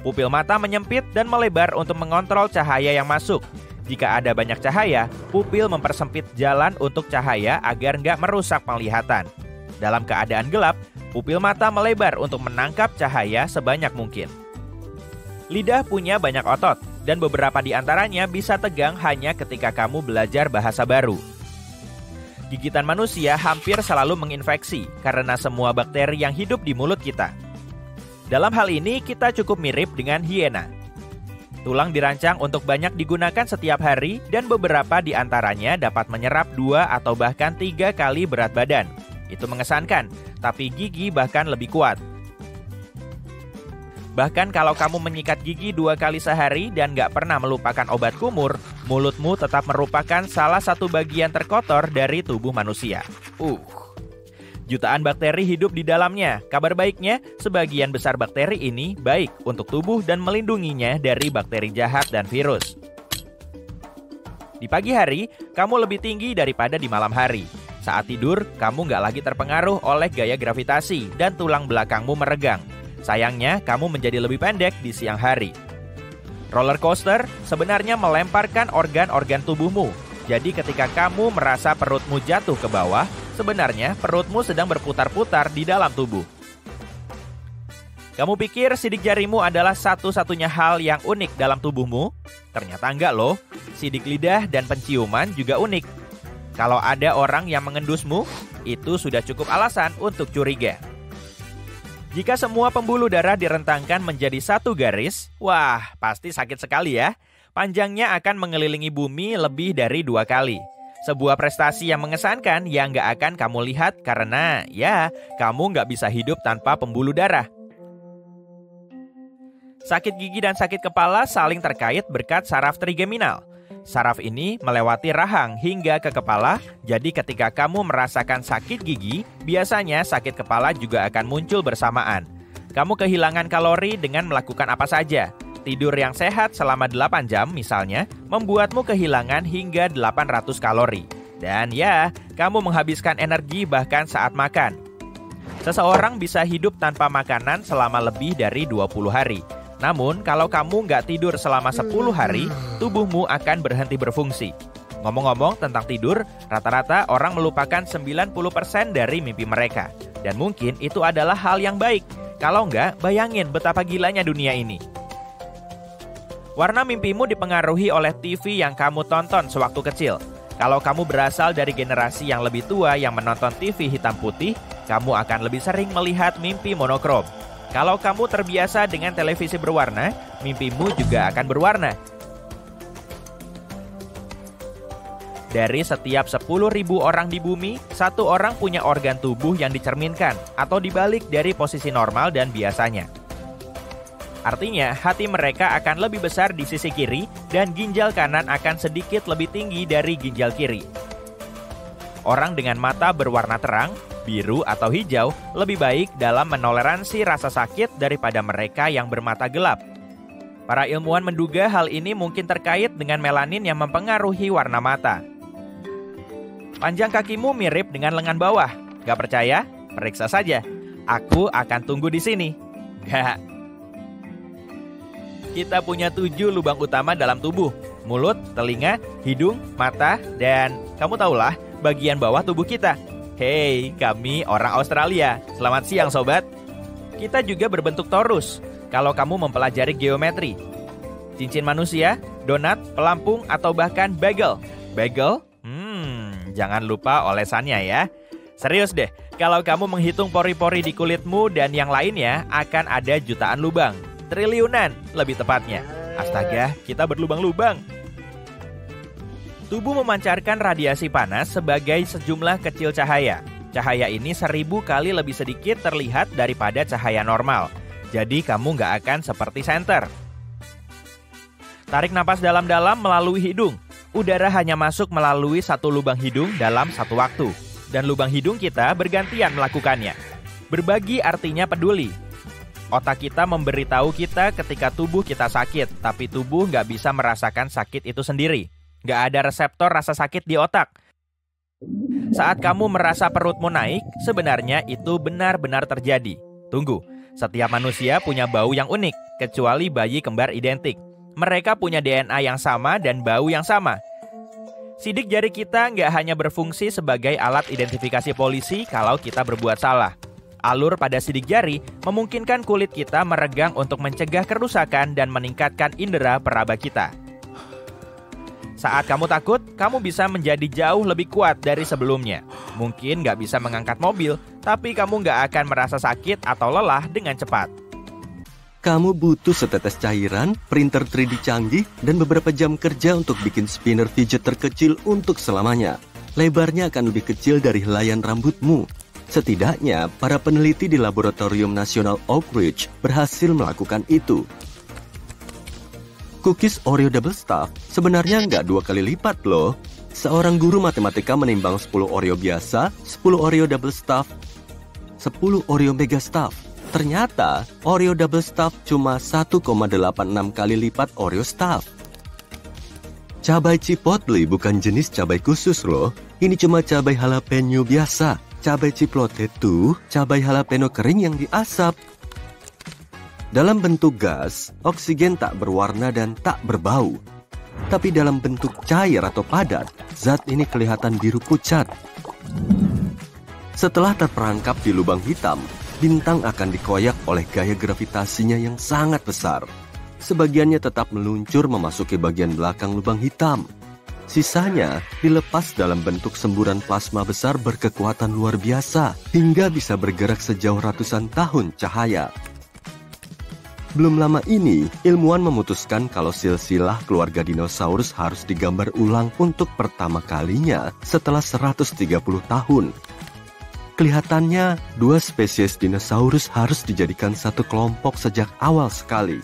Pupil mata menyempit dan melebar untuk mengontrol cahaya yang masuk. Jika ada banyak cahaya, pupil mempersempit jalan untuk cahaya agar nggak merusak penglihatan. Dalam keadaan gelap, pupil mata melebar untuk menangkap cahaya sebanyak mungkin. Lidah punya banyak otot, dan beberapa di antaranya bisa tegang hanya ketika kamu belajar bahasa baru. Gigitan manusia hampir selalu menginfeksi karena semua bakteri yang hidup di mulut kita. Dalam hal ini, kita cukup mirip dengan hiena. Tulang dirancang untuk banyak digunakan setiap hari dan beberapa di antaranya dapat menyerap 2 atau bahkan 3 kali berat badan. Itu mengesankan, tapi gigi bahkan lebih kuat. Bahkan kalau kamu menyikat gigi 2 kali sehari dan gak pernah melupakan obat kumur, mulutmu tetap merupakan salah satu bagian terkotor dari tubuh manusia. Jutaan bakteri hidup di dalamnya. Kabar baiknya, sebagian besar bakteri ini baik untuk tubuh dan melindunginya dari bakteri jahat dan virus. Di pagi hari, kamu lebih tinggi daripada di malam hari. Saat tidur, kamu gak lagi terpengaruh oleh gaya gravitasi dan tulang belakangmu meregang. Sayangnya, kamu menjadi lebih pendek di siang hari. Roller coaster sebenarnya melemparkan organ-organ tubuhmu. Jadi ketika kamu merasa perutmu jatuh ke bawah, sebenarnya perutmu sedang berputar-putar di dalam tubuh. Kamu pikir sidik jarimu adalah satu-satunya hal yang unik dalam tubuhmu? Ternyata enggak loh. Sidik lidah dan penciuman juga unik. Kalau ada orang yang mengendusmu, itu sudah cukup alasan untuk curiga. Jika semua pembuluh darah direntangkan menjadi satu garis, wah, pasti sakit sekali ya. Panjangnya akan mengelilingi bumi lebih dari 2 kali. Sebuah prestasi yang mengesankan yang nggak akan kamu lihat karena, ya, kamu nggak bisa hidup tanpa pembuluh darah. Sakit gigi dan sakit kepala saling terkait berkat saraf trigeminal. Saraf ini melewati rahang hingga ke kepala, jadi ketika kamu merasakan sakit gigi, biasanya sakit kepala juga akan muncul bersamaan. Kamu kehilangan kalori dengan melakukan apa saja. Tidur yang sehat selama 8 jam misalnya, membuatmu kehilangan hingga 800 kalori. Dan ya, kamu menghabiskan energi bahkan saat makan. Seseorang bisa hidup tanpa makanan selama lebih dari 20 hari. Namun, kalau kamu nggak tidur selama 10 hari, tubuhmu akan berhenti berfungsi. Ngomong-ngomong tentang tidur, rata-rata orang melupakan 90% dari mimpi mereka. Dan mungkin itu adalah hal yang baik. Kalau nggak, bayangin betapa gilanya dunia ini. Warna mimpimu dipengaruhi oleh TV yang kamu tonton sewaktu kecil. Kalau kamu berasal dari generasi yang lebih tua yang menonton TV hitam putih, kamu akan lebih sering melihat mimpi monokrom. Kalau kamu terbiasa dengan televisi berwarna, mimpimu juga akan berwarna. Dari setiap 10.000 orang di bumi, 1 orang punya organ tubuh yang dicerminkan atau dibalik dari posisi normal dan biasanya. Artinya, hati mereka akan lebih besar di sisi kiri dan ginjal kanan akan sedikit lebih tinggi dari ginjal kiri. Orang dengan mata berwarna terang, biru atau hijau, lebih baik dalam menoleransi rasa sakit daripada mereka yang bermata gelap. Para ilmuwan menduga hal ini mungkin terkait dengan melanin yang mempengaruhi warna mata. Panjang kakimu mirip dengan lengan bawah. Gak percaya? Periksa saja. Aku akan tunggu di sini. Gak. Kita punya 7 lubang utama dalam tubuh. Mulut, telinga, hidung, mata, dan kamu tahulah bagian bawah tubuh kita. Hei, kami orang Australia. Selamat siang, sobat. Kita juga berbentuk torus. Kalau kamu mempelajari geometri. Cincin manusia, donat, pelampung, atau bahkan bagel. Bagel? Jangan lupa olesannya ya. Serius deh, kalau kamu menghitung pori-pori di kulitmu dan yang lainnya, akan ada jutaan lubang. Triliunan, lebih tepatnya. Astaga, kita berlubang-lubang. Tubuh memancarkan radiasi panas sebagai sejumlah kecil cahaya. Cahaya ini 1000 kali lebih sedikit terlihat daripada cahaya normal. Jadi kamu nggak akan seperti senter. Tarik napas dalam-dalam melalui hidung. Udara hanya masuk melalui 1 lubang hidung dalam 1 waktu. Dan lubang hidung kita bergantian melakukannya. Berbagi artinya peduli. Otak kita memberitahu kita ketika tubuh kita sakit, tapi tubuh nggak bisa merasakan sakit itu sendiri. Nggak ada reseptor rasa sakit di otak. Saat kamu merasa perutmu naik, sebenarnya itu benar-benar terjadi. Tunggu, setiap manusia punya bau yang unik, kecuali bayi kembar identik. Mereka punya DNA yang sama dan bau yang sama. Sidik jari kita nggak hanya berfungsi sebagai alat identifikasi polisi kalau kita berbuat salah. Alur pada sidik jari memungkinkan kulit kita meregang untuk mencegah kerusakan dan meningkatkan indera peraba kita. Saat kamu takut, kamu bisa menjadi jauh lebih kuat dari sebelumnya. Mungkin nggak bisa mengangkat mobil, tapi kamu nggak akan merasa sakit atau lelah dengan cepat. Kamu butuh setetes cairan, printer 3D canggih, dan beberapa jam kerja untuk bikin spinner fidget terkecil untuk selamanya. Lebarnya akan lebih kecil dari helaian rambutmu. Setidaknya, para peneliti di Laboratorium Nasional Oak Ridge berhasil melakukan itu. Cookies Oreo Double Stuffed sebenarnya nggak 2 kali lipat loh. Seorang guru matematika menimbang 10 Oreo biasa, 10 Oreo Double Stuffed, 10 Oreo Mega Stuffed. Ternyata, Oreo Double Stuffed cuma 1,86 kali lipat Oreo Stuffed. Cabai chipotle bukan jenis cabai khusus loh. Ini cuma cabai jalapeno biasa. Cabai chipotle itu cabai jalapeno kering yang diasap. Dalam bentuk gas, oksigen tak berwarna dan tak berbau. Tapi dalam bentuk cair atau padat, zat ini kelihatan biru pucat. Setelah terperangkap di lubang hitam, bintang akan dikoyak oleh gaya gravitasinya yang sangat besar. Sebagiannya tetap meluncur memasuki bagian belakang lubang hitam. Sisanya dilepas dalam bentuk semburan plasma besar berkekuatan luar biasa hingga bisa bergerak sejauh ratusan tahun cahaya. Belum lama ini, ilmuwan memutuskan kalau silsilah keluarga dinosaurus harus digambar ulang untuk pertama kalinya setelah 130 tahun. Kelihatannya, dua spesies dinosaurus harus dijadikan satu kelompok sejak awal sekali,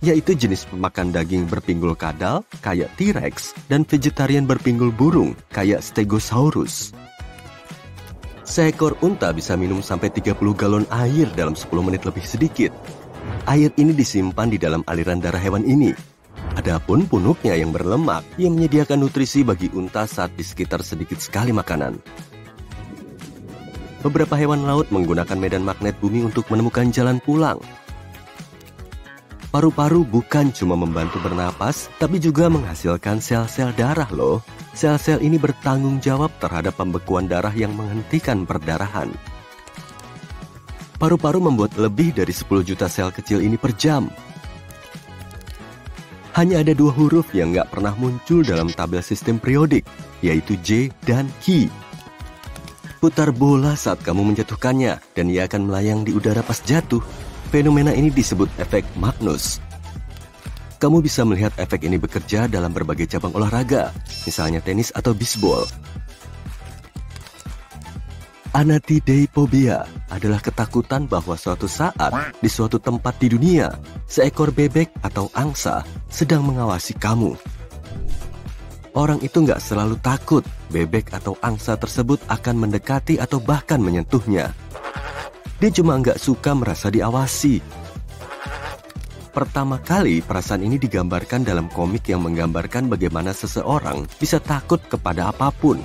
yaitu jenis pemakan daging berpinggul kadal, kayak T-Rex, dan vegetarian berpinggul burung, kayak Stegosaurus. Seekor unta bisa minum sampai 30 galon air dalam 10 menit lebih sedikit. Air ini disimpan di dalam aliran darah hewan ini. Adapun punuknya yang berlemak, yang menyediakan nutrisi bagi unta saat di sekitar sedikit sekali makanan. Beberapa hewan laut menggunakan medan magnet bumi untuk menemukan jalan pulang. Paru-paru bukan cuma membantu bernapas, tapi juga menghasilkan sel-sel darah loh. Sel-sel ini bertanggung jawab terhadap pembekuan darah yang menghentikan perdarahan. Paru-paru membuat lebih dari 10 juta sel kecil ini per jam. Hanya ada 2 huruf yang nggak pernah muncul dalam tabel sistem periodik, yaitu J dan Q. Putar bola saat kamu menjatuhkannya, dan ia akan melayang di udara pas jatuh. Fenomena ini disebut efek Magnus. Kamu bisa melihat efek ini bekerja dalam berbagai cabang olahraga, misalnya tenis atau bisbol. Anatidephobia adalah ketakutan bahwa suatu saat, di suatu tempat di dunia, seekor bebek atau angsa sedang mengawasi kamu. Orang itu nggak selalu takut bebek atau angsa tersebut akan mendekati atau bahkan menyentuhnya. Dia cuma nggak suka merasa diawasi. Pertama kali perasaan ini digambarkan dalam komik yang menggambarkan bagaimana seseorang bisa takut kepada apapun.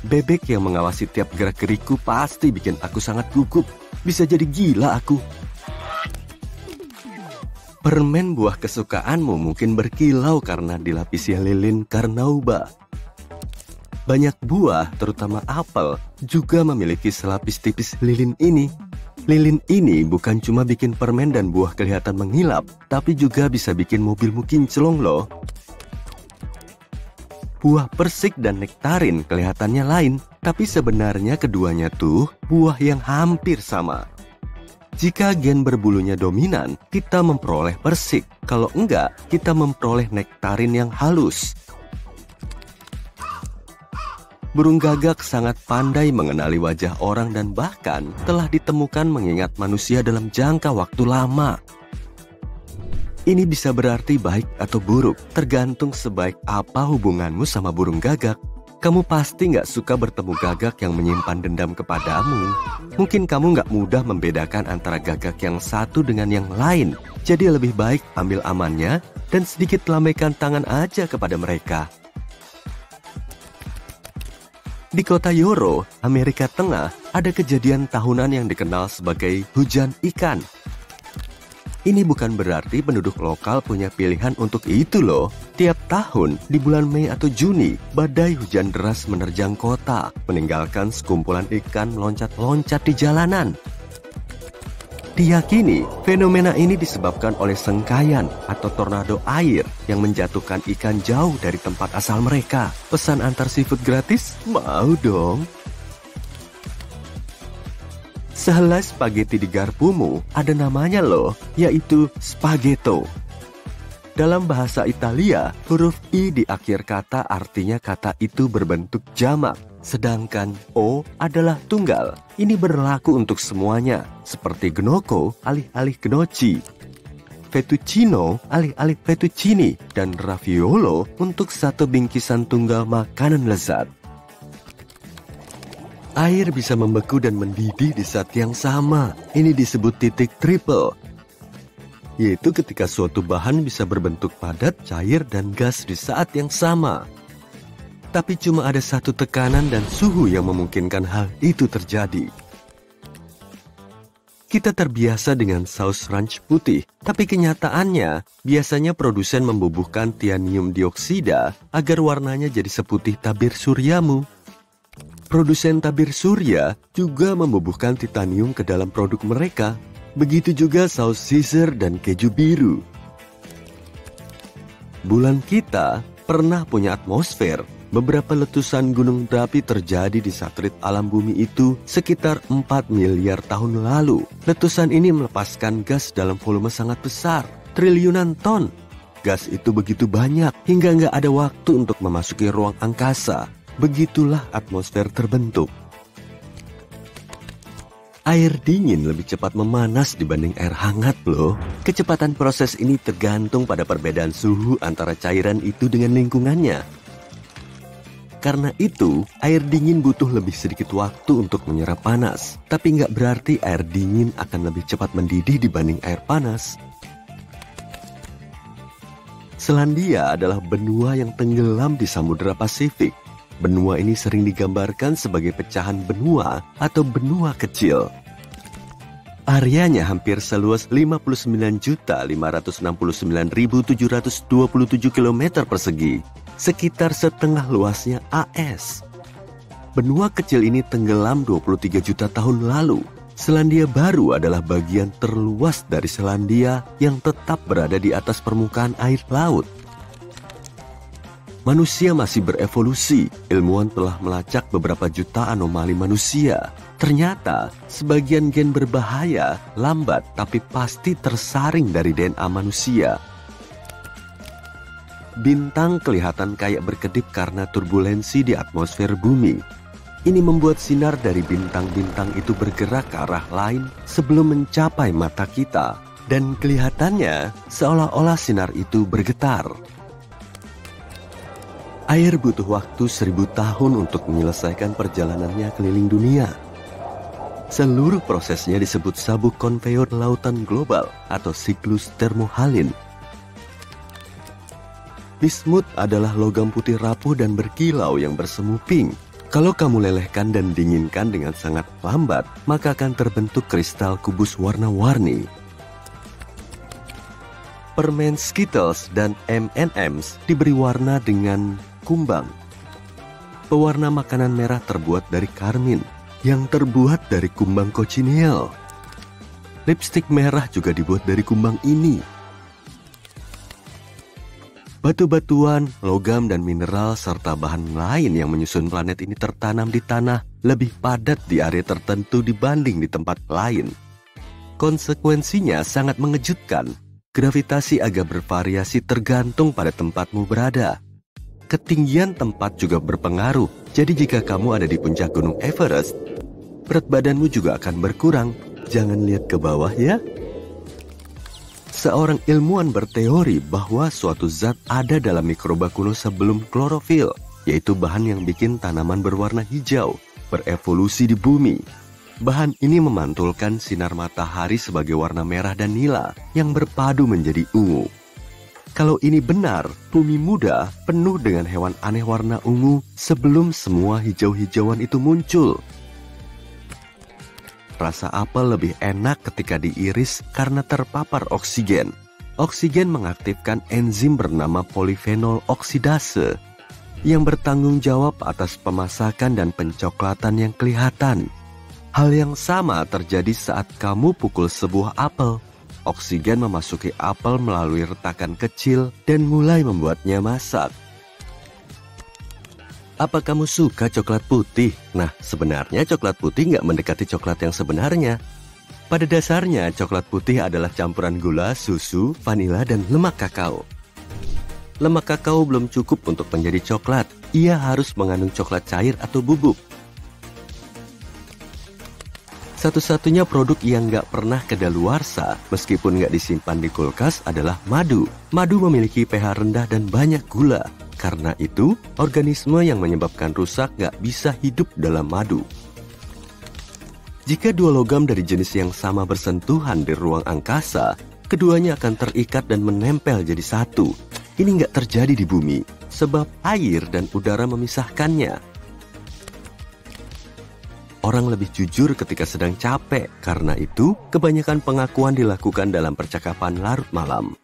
Bebek yang mengawasi tiap gerak-geriku pasti bikin aku sangat gugup. Bisa jadi gila aku. Permen buah kesukaanmu mungkin berkilau karena dilapisi lilin karnauba. Banyak buah, terutama apel, juga memiliki selapis tipis lilin ini. Lilin ini bukan cuma bikin permen dan buah kelihatan mengilap, tapi juga bisa bikin mobilmu kinclong loh. Buah persik dan nektarin kelihatannya lain, tapi sebenarnya keduanya tuh buah yang hampir sama. Jika gen berbulunya dominan, kita memperoleh persik. Kalau enggak, kita memperoleh nektarin yang halus. Burung gagak sangat pandai mengenali wajah orang dan bahkan telah ditemukan mengingat manusia dalam jangka waktu lama. Ini bisa berarti baik atau buruk, tergantung sebaik apa hubunganmu sama burung gagak. Kamu pasti nggak suka bertemu gagak yang menyimpan dendam kepadamu. Mungkin kamu nggak mudah membedakan antara gagak yang satu dengan yang lain. Jadi lebih baik ambil amannya dan sedikit lambaikan tangan aja kepada mereka. Di kota Yoro, Amerika Tengah, ada kejadian tahunan yang dikenal sebagai hujan ikan. Ini bukan berarti penduduk lokal punya pilihan untuk itu loh. Tiap tahun, di bulan Mei atau Juni, badai hujan deras menerjang kota, meninggalkan sekumpulan ikan meloncat-loncat di jalanan. Diyakini, fenomena ini disebabkan oleh sengkayan atau tornado air yang menjatuhkan ikan jauh dari tempat asal mereka. Pesan antar seafood gratis? Mau dong! Sehelai spaghetti di garpumu ada namanya loh, yaitu spaghetto. Dalam bahasa Italia, huruf I di akhir kata artinya kata itu berbentuk jamak, sedangkan O adalah tunggal. Ini berlaku untuk semuanya, seperti gnocco alih-alih gnocchi, fettuccino alih-alih fettuccini, dan raviolo untuk satu bingkisan tunggal makanan lezat. Air bisa membeku dan mendidih di saat yang sama. Ini disebut titik triple, yaitu ketika suatu bahan bisa berbentuk padat, cair, dan gas di saat yang sama. Tapi cuma ada satu tekanan dan suhu yang memungkinkan hal itu terjadi. Kita terbiasa dengan saus ranch putih, tapi kenyataannya biasanya produsen membubuhkan tianium dioksida agar warnanya jadi seputih tabir suryamu. Produsen tabir surya juga membubuhkan titanium ke dalam produk mereka. Begitu juga saus Caesar dan keju biru. Bulan kita pernah punya atmosfer, Beberapa letusan gunung berapi terjadi di satelit alam bumi itu sekitar 4 miliar tahun lalu. Letusan ini melepaskan gas dalam volume sangat besar, triliunan ton. Gas itu begitu banyak hingga nggak ada waktu untuk memasuki ruang angkasa. Begitulah atmosfer terbentuk. Air dingin lebih cepat memanas dibanding air hangat loh. Kecepatan proses ini tergantung pada perbedaan suhu antara cairan itu dengan lingkungannya. Karena itu, air dingin butuh lebih sedikit waktu untuk menyerap panas. Tapi nggak berarti air dingin akan lebih cepat mendidih dibanding air panas. Selandia adalah benua yang tenggelam di Samudra Pasifik. Benua ini sering digambarkan sebagai pecahan benua atau benua kecil. Areanya hampir seluas 59.569.727 km persegi. Sekitar setengah luasnya AS. Benua kecil ini tenggelam 23 juta tahun lalu. Selandia Baru adalah bagian terluas dari Selandia yang tetap berada di atas permukaan air laut. Manusia masih berevolusi. Ilmuwan telah melacak beberapa juta anomali manusia. Ternyata, sebagian gen berbahaya, lambat tapi pasti tersaring dari DNA manusia. Bintang kelihatan kayak berkedip karena turbulensi di atmosfer bumi. Ini membuat sinar dari bintang-bintang itu bergerak ke arah lain sebelum mencapai mata kita. Dan kelihatannya seolah-olah sinar itu bergetar. Air butuh waktu 1000 tahun untuk menyelesaikan perjalanannya keliling dunia. Seluruh prosesnya disebut sabuk konveyor lautan global atau siklus termohalin. Bismut adalah logam putih rapuh dan berkilau yang bersemu pink. Kalau kamu lelehkan dan dinginkan dengan sangat lambat, maka akan terbentuk kristal kubus warna-warni. Permen Skittles dan M&M's diberi warna dengan kumbang. Pewarna makanan merah terbuat dari karmin, yang terbuat dari kumbang cochineal. Lipstik merah juga dibuat dari kumbang ini. Batu-batuan, logam, dan mineral serta bahan lain yang menyusun planet ini tertanam di tanah lebih padat di area tertentu dibanding di tempat lain. Konsekuensinya sangat mengejutkan. Gravitasi agak bervariasi tergantung pada tempatmu berada. Ketinggian tempat juga berpengaruh. Jadi jika kamu ada di puncak Gunung Everest, berat badanmu juga akan berkurang. Jangan lihat ke bawah ya. Seorang ilmuwan berteori bahwa suatu zat ada dalam mikroba kuno sebelum klorofil, yaitu bahan yang bikin tanaman berwarna hijau, berevolusi di bumi. Bahan ini memantulkan sinar matahari sebagai warna merah dan nila yang berpadu menjadi ungu. Kalau ini benar, bumi muda penuh dengan hewan aneh warna ungu sebelum semua hijau-hijauan itu muncul. Rasa apel lebih enak ketika diiris karena terpapar oksigen. Oksigen mengaktifkan enzim bernama polifenol oksidase yang bertanggung jawab atas pemasakan dan pencoklatan yang kelihatan. Hal yang sama terjadi saat kamu pukul sebuah apel. Oksigen memasuki apel melalui retakan kecil dan mulai membuatnya masak. Apa kamu suka coklat putih? Nah, sebenarnya coklat putih nggak mendekati coklat yang sebenarnya. Pada dasarnya, coklat putih adalah campuran gula, susu, vanila, dan lemak kakao. Lemak kakao belum cukup untuk menjadi coklat. Ia harus mengandung coklat cair atau bubuk. Satu-satunya produk yang nggak pernah kedaluarsa, meskipun nggak disimpan di kulkas, adalah madu. Madu memiliki pH rendah dan banyak gula. Karena itu, organisme yang menyebabkan rusak nggak bisa hidup dalam madu. Jika dua logam dari jenis yang sama bersentuhan di ruang angkasa, keduanya akan terikat dan menempel jadi satu. Ini nggak terjadi di bumi, sebab air dan udara memisahkannya. Orang lebih jujur ketika sedang capek, karena itu kebanyakan pengakuan dilakukan dalam percakapan larut malam.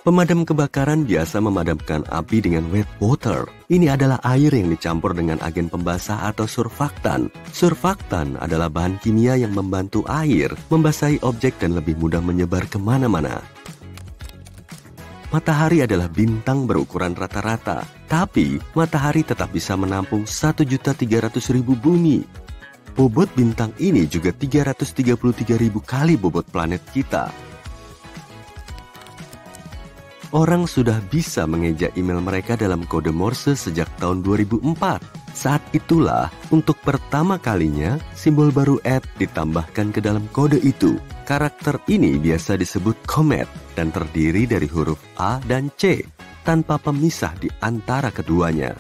Pemadam kebakaran biasa memadamkan api dengan wet water. Ini adalah air yang dicampur dengan agen pembasah atau surfaktan. Surfaktan adalah bahan kimia yang membantu air membasahi objek dan lebih mudah menyebar kemana-mana. Matahari adalah bintang berukuran rata-rata, tapi matahari tetap bisa menampung 1.300.000 bumi. Bobot bintang ini juga 333.000 kali bobot planet kita. Orang sudah bisa mengeja email mereka dalam kode Morse sejak tahun 2004. Saat itulah, untuk pertama kalinya, simbol baru @ ditambahkan ke dalam kode itu. Karakter ini biasa disebut comet dan terdiri dari huruf A dan C, tanpa pemisah di antara keduanya.